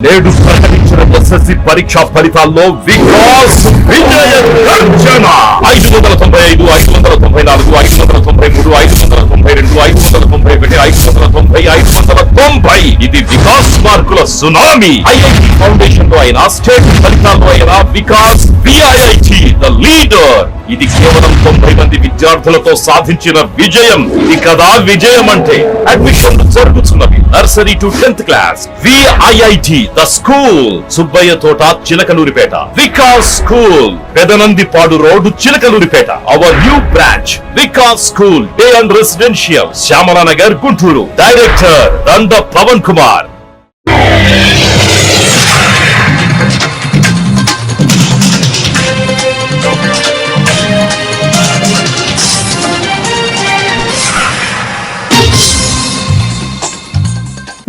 నేడు ప్రకటించిన ఎస్ఎస్సి పరీక్షా ఫలితాల్లో వికాస్ విజయ గర్జన 595, 594, 593, 592, 591, 590. ఇది వికాస్ మార్కుల సునామీ. ఐఐటి ఫౌండేషన్ లో అయినా, స్టేట్ ఫలితాల్లో అయినా వికాస్ విఐఐటి ద లీడర్. ఇది కేవలం 90 మంది విద్యార్థులతో సాధించిన విజయం. ఇది కదా విజయం అంటే. అడ్మిషన్ జరుగుతున్నవి nursery to 10th class. VIIT the school, Subbaiah Thota, Chilakaluripet. Vikas school, Pedanandipadu road, Chilakaluripet. Our new branch Vikas school day and residential, Shyamalanagar, Guntur. Director Danda Pavan Kumar.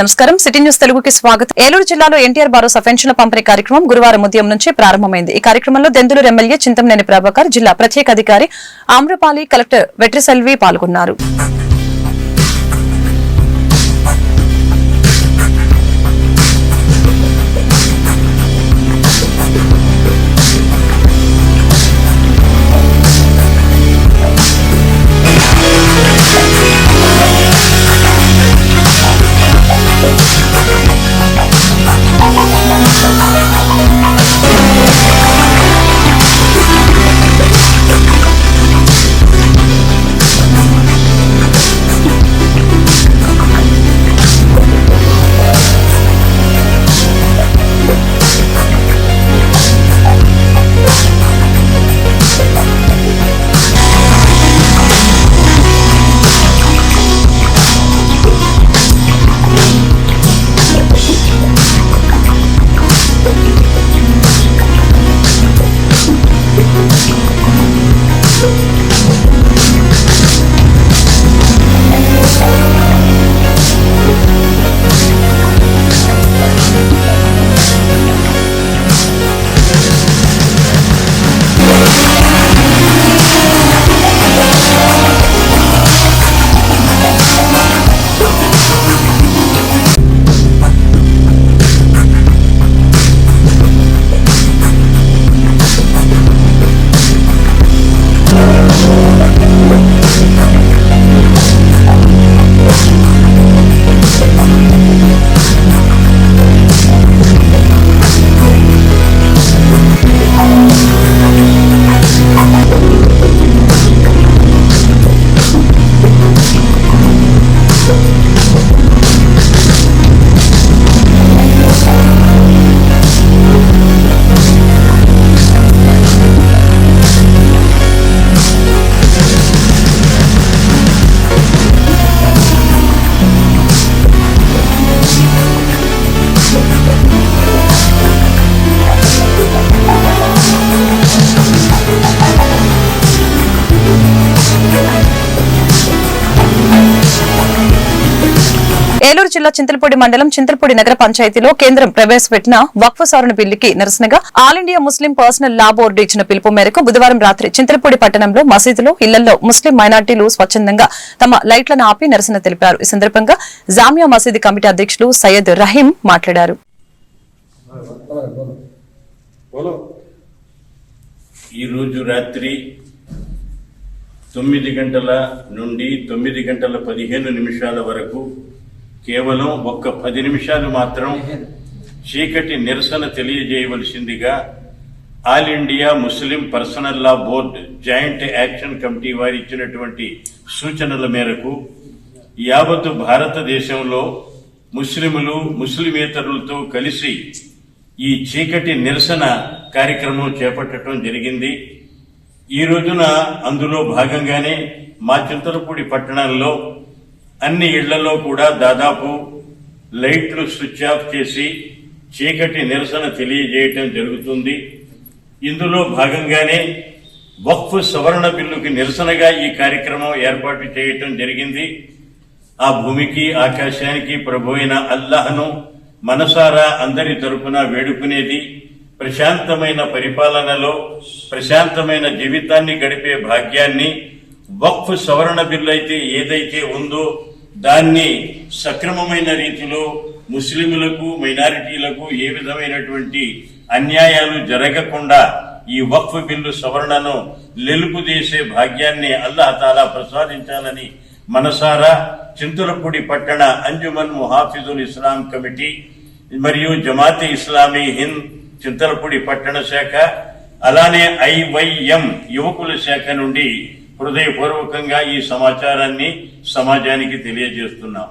నమస్కారం, సిటీ న్యూస్ తెలుగుకి స్వాగతం. ఏలూరు జిల్లాలో ఎన్టీఆర్ భరోసా పెన్షన్ల పంపిణీ కార్యక్రమం గురువారం ఉదయం నుంచి ప్రారంభమైంది. ఈ కార్యక్రమంలో దెందులూరు ఎమ్మెల్యే చింతమనేని ప్రభాకర్, జిల్లా ప్రత్యేక అధికారి ఆమ్రపాలి, కలెక్టర్ వెట్రిసెల్వి పాల్గొన్నారు. ఏలూరు జిల్లా చింతలపూడి మండలం చింతలపూడి నగర పంచాయతీలో కేంద్రం ప్రవేశపెట్టిన వక్ఫ్ సవరణ బిల్లుకి నిరసనగా ఆల్ ఇండియా ముస్లిం పర్సనల్ లా బోర్డు ఇచ్చిన పిలుపు మేరకు బుధవారం రాత్రి చింతలపూడి పట్టణంలో మసీదులో, ఇళ్లలో ముస్లిం మైనార్టీలు స్వచ్ఛందంగా తమ లైట్లను ఆపి నిరసన తెలిపారు. ఈ సందర్భంగా జామియా మసీదు కమిటీ అధ్యక్షులు సయ్యద్ రహీం మాట్లాడారు. ఈ రోజు రాత్రి 9 గంటల నుండి 9 గంటల 15 నిమిషాల వరకు కేవలం ఒక్క 10 నిమిషాలు మాత్రం చీకటి నిరసన తెలియజేయవలసిందిగా ఆల్ ఇండియా ముస్లిం పర్సనల్ లా బోర్డు జాయింట్ యాక్షన్ కమిటీ వారు ఇచ్చినటువంటి సూచనల మేరకు యావత్తు భారతదేశంలో ముస్లింలు, ముస్లిమేతరులతో కలిసి ఈ చీకటి నిరసన కార్యక్రమం చేపట్టడం జరిగింది. ఈ రోజున అందులో భాగంగానే మా చింతలపూడి పట్టణంలో అన్ని ఇళ్లలో కూడా దాదాపు లైట్లు స్విచ్ ఆఫ్ చేసి చీకటి నిరసన తెలియజేయటం జరుగుతుంది. ఇందులో భాగంగానే వక్ఫ్ సవరణ బిల్లుకి నిరసనగా ఈ కార్యక్రమం ఏర్పాటు చేయటం జరిగింది. ఆ భూమికి, ఆకాశానికి ప్రభు అయిన అల్లాహ్ను మనసారా అందరి తరపున వేడుకునేది. ప్రశాంతమైన పరిపాలనలో ప్రశాంతమైన జీవితాన్ని గడిపే భాగ్యాన్ని వక్ఫ్ సవరణ బిల్లు అయితే ఏదైతే ఉందో దాన్ని సక్రమమైన రీతిలో ముస్లింలకు మైనారిటీలకు ఏ విధమైనటువంటి అన్యాయాలు జరగకుండా ఈ వక్ఫ్ బిల్లు సవరణను నిలుపుదేసే భాగ్యాన్ని అల్లాహ్ తాలా ప్రసాదించాలని మనసారా చింతలపూడి పట్టణ అంజుమన్ ముహాఫిజుల్ ఇస్లాం కమిటీ మరియు జమాతే ఇస్లామీ హింద్ చింతలపూడి పట్టణ శాఖ అలానే IYM యువకుల శాఖ నుండి హృదయపూర్వకంగా ఈ సమాచారాన్ని సమాజానికి తెలియజేస్తున్నాం.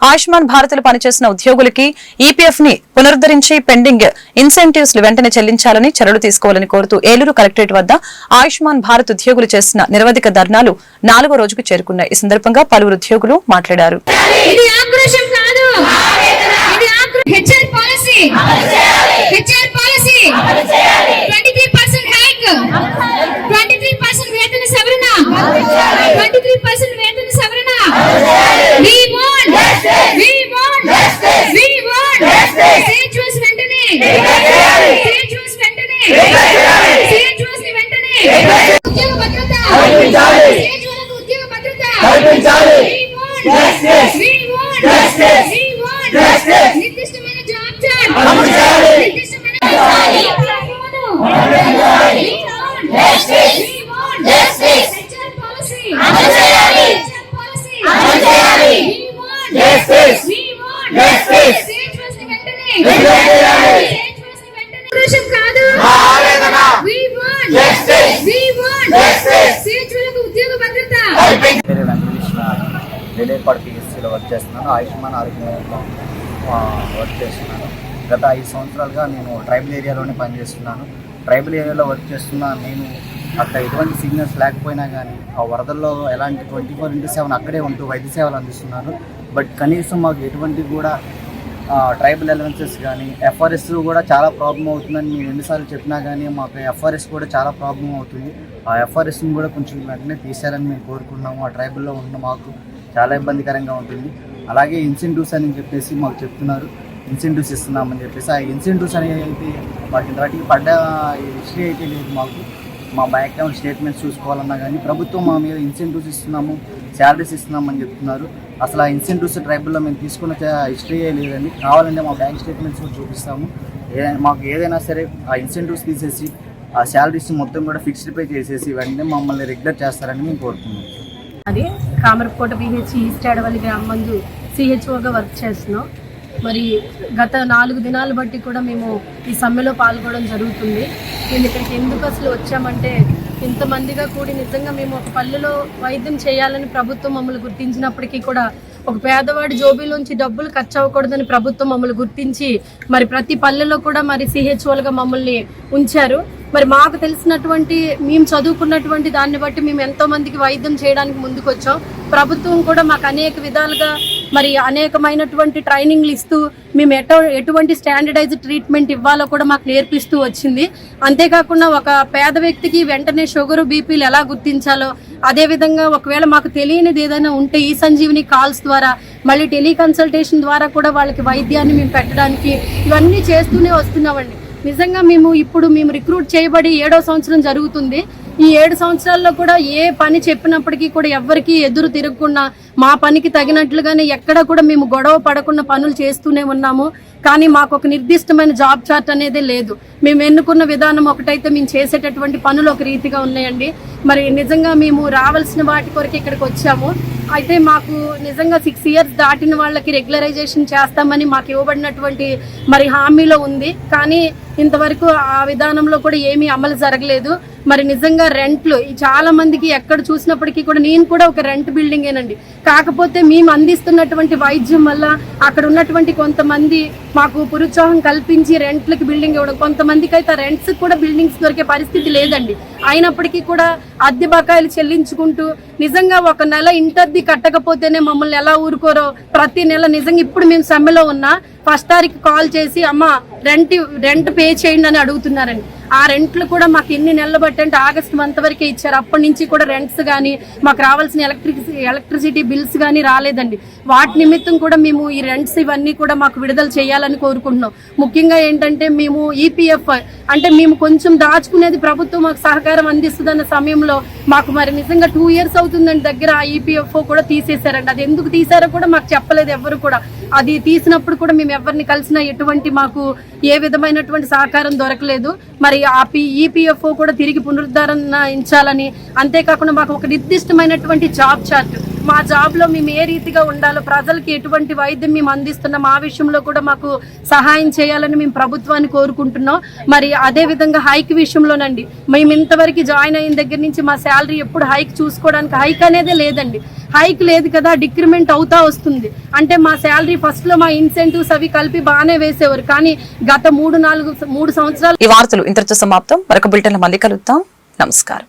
ఆయుష్మాన్ భారత్ లో పనిచేసిన ఉద్యోగులకి ఈపీఎఫ్ ని పునరుద్ధరించి పెండింగ్ ఇన్సెంటివ్స్ వెంటనే చెల్లించాలని చర్యలు తీసుకోవాలని కోరుతూ ఏలూరు కలెక్టరేట్ వద్ద ఆయుష్మాన్ భారత్ ఉద్యోగులు చేసిన నిరవధిక ధర్నాలు 4వ రోజుకు చేరుకున్నాయి. ఈ సందర్భంగా పలువురు ఉద్యోగులు మాట్లాడారు. నిర్దిష్టమైన జాబ్ చార్ట్ వేలేపాడు PSCలో వర్క్ చేస్తున్నాను. ఆయుష్మాన్ ఆరోగ్యంలో వర్క్ చేస్తున్నాను. గత 5 సంవత్సరాలుగా నేను ట్రైబల్ ఏరియాలోనే పనిచేస్తున్నాను. ట్రైబల్ ఏరియాలో వర్క్ చేస్తున్నా నేను అక్కడ ఎటువంటి సిగ్నల్స్ లేకపోయినా కానీ ఆ వరదల్లో ఎలాంటి 24/7 అక్కడే ఉంటూ వైద్య సేవలు అందిస్తున్నాను. బట్ కనీసం మాకు ఎటువంటి కూడా ట్రైబల్ అలవెన్సెస్ కానీ FRS కూడా చాలా ప్రాబ్లం అవుతుందని మేము ఎన్నిసార్లు చెప్పినా కానీ మాకు FRS కూడా చాలా ప్రాబ్లం అవుతుంది. ఆ FRSని కూడా కొంచెం వెంటనే తీశారని మేము కోరుకున్నాము. ఆ ట్రైబల్లో ఉన్న మాకు చాలా ఇబ్బందికరంగా ఉంటుంది. అలాగే ఇన్సెంటివ్స్ అని చెప్పేసి మాకు చెప్తున్నారు, ఇన్సెంటివ్స్ ఇస్తున్నామని చెప్పేసి. ఆ ఇన్సెంటివ్స్ అనేవి అయితే మాకు ఇంతవాటికి పడ్డ హిస్టరీ అయితే లేదు. మాకు మా బ్యాంక్ అకౌంట్ స్టేట్మెంట్స్ చూసుకోవాలన్నా కానీ ప్రభుత్వం మా మీద ఇన్సెంటివ్స్ ఇస్తున్నాము, శాలరీస్ ఇస్తున్నామని చెప్తున్నారు. అసలు ఆ ఇన్సెంటివ్స్ ట్రైబల్లో మేము తీసుకున్న హిస్టరీ లేదండి. కావాలంటే మా బ్యాంక్ స్టేట్మెంట్స్ కూడా చూపిస్తాము. మాకు ఏదైనా సరే ఆ ఇన్సెంటివ్స్ తీసేసి ఆ శాలరీస్ మొత్తం కూడా ఫిక్స్డ్ పే చేసేసి వెంటనే మమ్మల్ని రెగ్యులర్ చేస్తారని మేము కోరుతున్నాం. అది కామరకోట PH ఈస్ట్ అడవల్లి గ్రామందు CHOగా వర్క్ చేస్తున్నాం. మరి గత 4 దినాలు బట్టి కూడా మేము ఈ సమ్మెలో పాల్గొనడం జరుగుతుంది. మేము ఇక్కడికి ఎందుకు అసలు వచ్చామంటే ఇంతమందిగా కూడి నిజంగా మేము ఒక పల్లెలో వైద్యం చేయాలని ప్రభుత్వం మమ్మల్ని గుర్తించినప్పటికీ కూడా ఒక పేదవాడి జోబీలోంచి డబ్బులు ఖర్చు అవ్వకూడదని ప్రభుత్వం మమ్మల్ని గుర్తించి మరి ప్రతి పల్లెలో కూడా మరి CHOలుగా మమ్మల్ని ఉంచారు. మరి మాకు తెలిసినటువంటి మేము చదువుకున్నటువంటి దాన్ని బట్టి మేము ఎంతో మందికి వైద్యం చేయడానికి ముందుకు వచ్చాం. ప్రభుత్వం కూడా మాకు అనేక విధాలుగా మరి అనేకమైనటువంటి ట్రైనింగ్లు ఇస్తూ మేము ఎటువంటి స్టాండర్డైజ్డ్ ట్రీట్మెంట్ ఇవ్వాలో కూడా మాకు నేర్పిస్తూ వచ్చింది. అంతేకాకుండా ఒక పేద వ్యక్తికి వెంటనే షుగరు బీపీలు ఎలా గుర్తించాలో, అదేవిధంగా ఒకవేళ మాకు తెలియనిది ఏదైనా ఉంటే ఈ సంజీవిని కాల్స్ ద్వారా మళ్ళీ టెలికన్సల్టేషన్ ద్వారా కూడా వాళ్ళకి వైద్యాన్ని మేము పెట్టడానికి ఇవన్నీ చేస్తూనే వస్తున్నామండి. నిజంగా మేము రిక్రూట్ చేయబడి 7వ సంవత్సరం జరుగుతుంది. ఈ 7 సంవత్సరాల్లో కూడా ఏ పని చెప్పినప్పటికీ కూడా ఎవరికి ఎదురు తిరగకుండా మా పనికి తగినట్లుగానే ఎక్కడ కూడా మేము గొడవ పడకుండా పనులు చేస్తూనే ఉన్నాము. కానీ మాకు ఒక నిర్దిష్టమైన జాబ్ చార్ట్ అనేది లేదు. మేము ఎన్నుకున్న విధానం ఒకటైతే మేము చేసేటటువంటి పనులు ఒక రీతిగా ఉన్నాయండి. మరి నిజంగా మేము రావాల్సిన వాటి కొరకు ఇక్కడికి వచ్చాము. అయితే మాకు నిజంగా 6 ఇయర్స్ దాటిన వాళ్ళకి రెగ్యులరైజేషన్ చేస్తామని మాకు ఇవ్వబడినటువంటి మరి హామీలో ఉంది. కానీ ఇంతవరకు ఆ విధానంలో కూడా ఏమీ అమలు జరగలేదు. మరి నిజంగా రెంట్లు చాలా మందికి ఎక్కడ చూసినప్పటికీ కూడా నేను కూడా ఒక రెంట్ బిల్డింగేనండి. కాకపోతే మేము అందిస్తున్నటువంటి వైద్యం వల్ల అక్కడ ఉన్నటువంటి కొంతమంది మాకు ప్రోత్సాహం కల్పించి రెంట్లకి బిల్డింగ్ ఇవ్వడం, కొంతమందికి అయితే రెంట్స్ కూడా బిల్డింగ్స్ దొరికే పరిస్థితి లేదండి. అయినప్పటికీ కూడా అద్దె బకాయిలు చెల్లించుకుంటూ నిజంగా ఒక నెల ఇంటద్దె కట్టకపోతేనే మమ్మల్ని ఎలా ఊరుకోరో ప్రతి నెల నిజంగా ఇప్పుడు మేము సమ్మెలో ఉన్నా 1st తారీఖు కాల్ చేసి అమ్మ రెంట్ పే చేయండి అని అడుగుతున్నారండి. ఆ రెంట్లు కూడా మాకు ఎన్ని నెలలు బట్టి అంటే ఆగస్ట్ మంత్ వరకే ఇచ్చారు. అప్పటి నుంచి కూడా రెంట్స్ కానీ మాకు రావాల్సిన ఎలక్ట్రిసిటీ బిల్స్ కానీ రాలేదండి. వాటి నిమిత్తం కూడా మేము ఈ రెంట్స్ ఇవన్నీ కూడా మాకు విడుదల చేయాలని కోరుకుంటున్నాం. ముఖ్యంగా ఏంటంటే మేము ఈపీఎఫ్ అంటే మేము కొంచెం దాచుకునేది ప్రభుత్వం మాకు సహకారం అందిస్తుందన్న సమయంలో మాకు మరి నిజంగా 2 years అవుతుందండి దగ్గర ఆ ఈపీఎఫ్ఓ కూడా తీసేశారండి. అది ఎందుకు తీసారో కూడా మాకు చెప్పలేదు ఎవరు కూడా. అది తీసినప్పుడు కూడా మేము ఎవరిని కలిసినా ఎటువంటి మాకు ఏ విధమైనటువంటి సహకారం దొరకలేదు. మరి ఆ ఈపీఎఫ్ఓ కూడా తిరిగి పునరుద్ధరించాలని, అంతేకాకుండా మాకు ఒక నిర్దిష్టమైనటువంటి జాబ్ చార్ట్, మా జాబ్ లో మేము ఏ రీతిగా ఉండాలో, ప్రజలకి ఎటువంటి వైద్యం మేము అందిస్తున్నాం ఆ విషయంలో కూడా మాకు సహాయం చేయాలని మేము ప్రభుత్వాన్ని కోరుకుంటున్నాం. మరి అదే విధంగా హైక్ విషయంలోనండి, మేము ఇంతవరకు జాయిన్ అయిన దగ్గర నుంచి మా శాలరీ ఎప్పుడు హైక్ చూసుకోవడానికి హైక్ అనేదే లేదండి. హైక్ లేదు కదా, డిక్రిమెంట్ అవుతా వస్తుంది. అంటే మా శాలరీ ఫస్ట్ లో మా ఇన్సెంటివ్స్ అవి కలిపి బాగానే వేసేవారు, కానీ గత 3 సంవత్సరాలు. ఈ వార్తలు ఇంతటితో సమాప్తం. మరొక బులెటిన్లో మళ్ళీ కలుద్దాం. నమస్కారం.